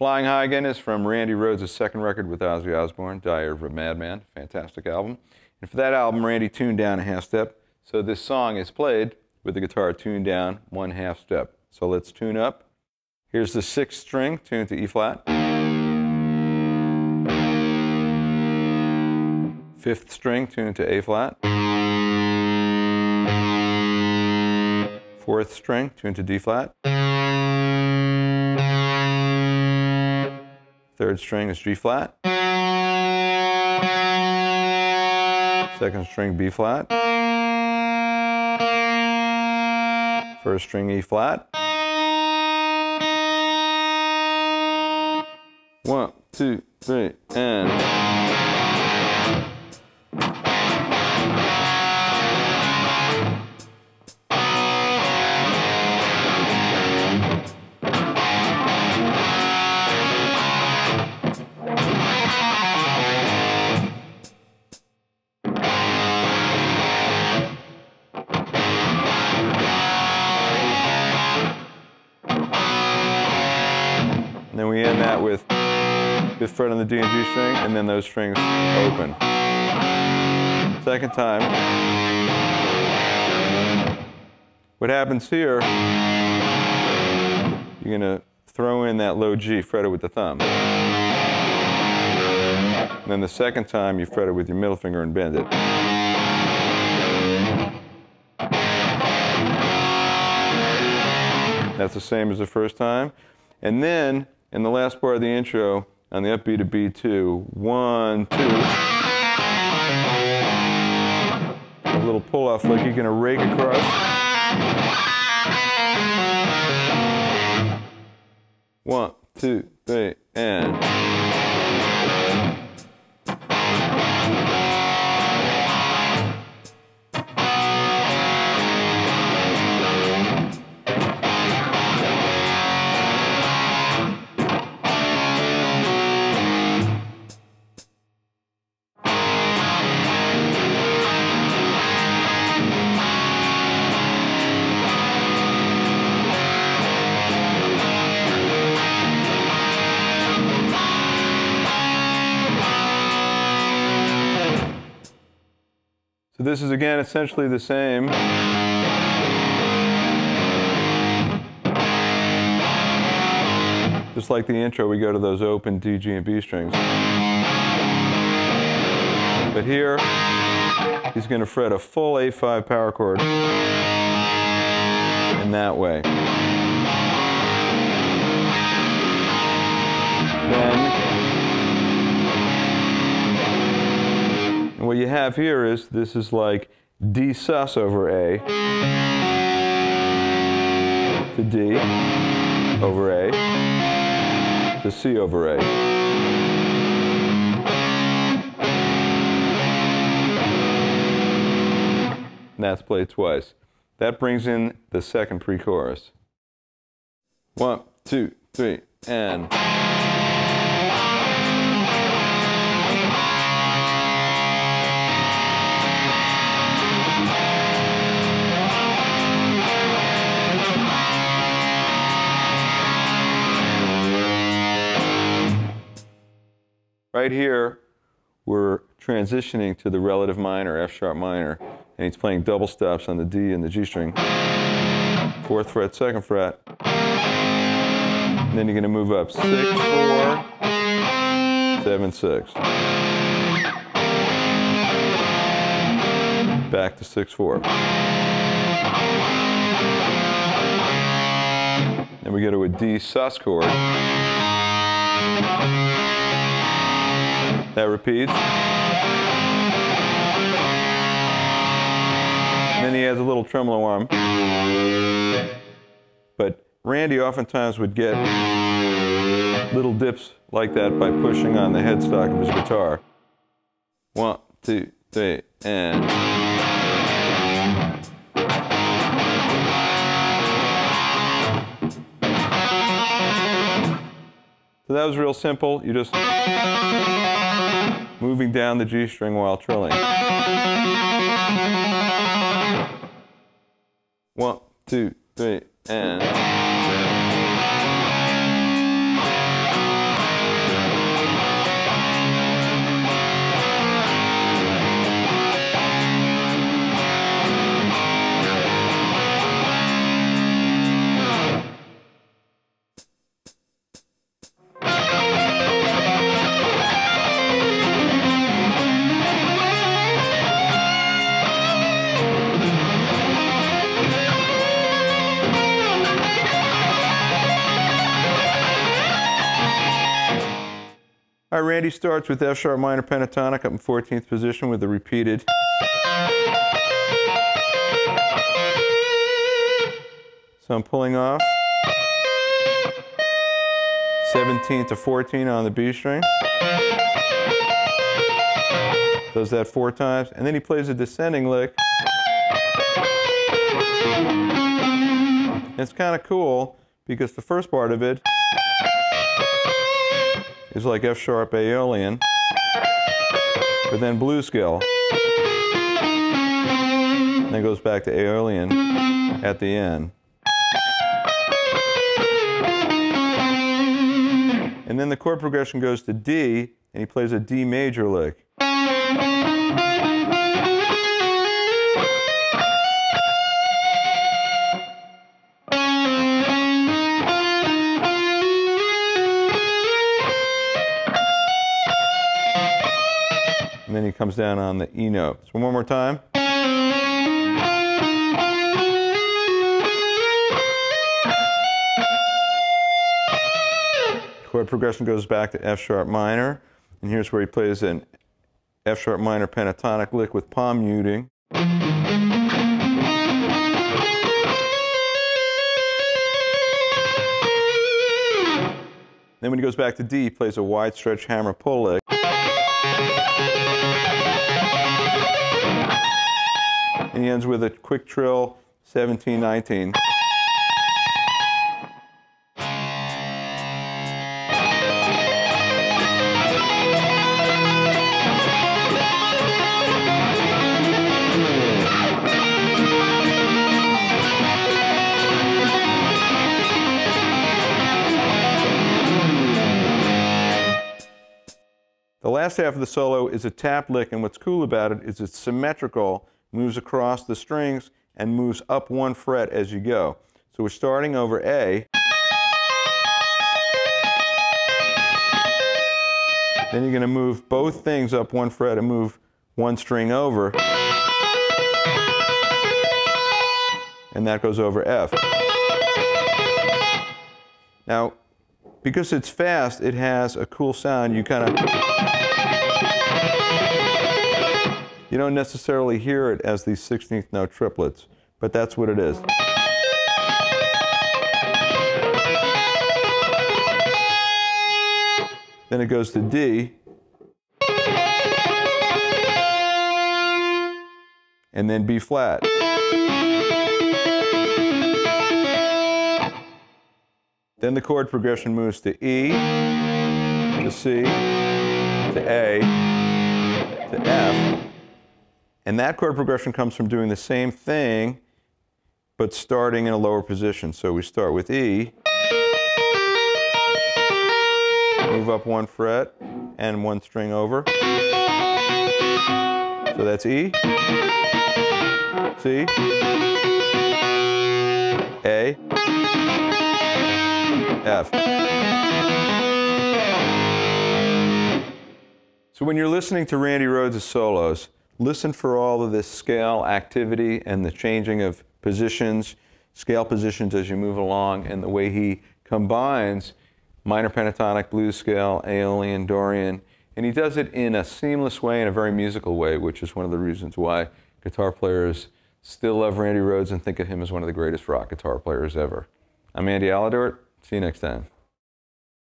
Flying High again is from Randy Rhoads' second record with Ozzy Osbourne, Diary of a Madman. Fantastic album. And for that album, Randy tuned down a half step. So this song is played with the guitar tuned down 1/2 step. So let's tune up. Here's the 6th string tuned to E flat. 5th string tuned to A flat. 4th string tuned to D flat. 3rd string is G flat. 2nd string B flat. 1st string E flat. 1, 2, 3, and... And then we end that with 5th fret on the D and G string, and then those strings open. 2nd time. What happens here, you're going to throw in that low G fretted with the thumb. And then the 2nd time, you fret it with your middle finger and bend it. That's the same as the first time. And then, in the last part of the intro, on the upbeat of B2, 1, 2. A little pull off like you're going to rake across. 1, 2, 3, and... So this is again essentially the same. Just like the intro, we go to those open D, G, and B strings. But here, he's going to fret a full A5 power chord in that way. Then, and what you have here is, this is like D sus over A to D over A to C over A. And that's played twice. That brings in the second pre-chorus. 1, 2, 3, and... Right here, we're transitioning to the relative minor, F sharp minor, and he's playing double steps on the D and the G string. 4th fret, 2nd fret. And then you're going to move up 6, 4, 7, 6. Back to 6, 4. Then we go to a D sus chord. That repeats. And then he has a little tremolo arm. But Randy oftentimes would get little dips like that by pushing on the headstock of his guitar. 1, 2, 3, and... So that was real simple. You just moving down the G string while trilling. 1, 2, 3, and... All right, Randy starts with F sharp minor pentatonic up in 14th position with the repeated. So I'm pulling off 17 to 14 on the B string. Does that 4 times, and then he plays a descending lick. And it's kind of cool because the first part of it is like F sharp Aeolian, but then blues scale. And then it goes back to Aeolian at the end. And then the chord progression goes to D, and he plays a D major lick. And then he comes down on the E note. So one more time. Chord progression goes back to F sharp minor, and here's where he plays an F sharp minor pentatonic lick with palm muting. Then when he goes back to D, he plays a wide stretch hammer pull lick. And he ends with a quick trill, 17-19. The last half of the solo is a tap lick, and what's cool about it is it's symmetrical, moves across the strings, and moves up 1 fret as you go. So we're starting over A. Then you're going to move both things up 1 fret and move 1 string over. And that goes over F. Now, because it's fast, it has a cool sound. You kind of... You don't necessarily hear it as these 16th note triplets, but that's what it is. Then it goes to D, and then B flat. Then the chord progression moves to E, to C, to A, to F. And that chord progression comes from doing the same thing, but starting in a lower position. So we start with E, move up 1 fret, and 1 string over. So that's E, C, A, F. So when you're listening to Randy Rhoads' solos, listen for all of this scale activity and the changing of positions, scale positions as you move along, and the way he combines minor pentatonic, blues scale, Aeolian, Dorian, and he does it in a seamless way, in a very musical way, which is one of the reasons why guitar players still love Randy Rhoads and think of him as one of the greatest rock guitar players ever. I'm Andy Aladort. See you next time.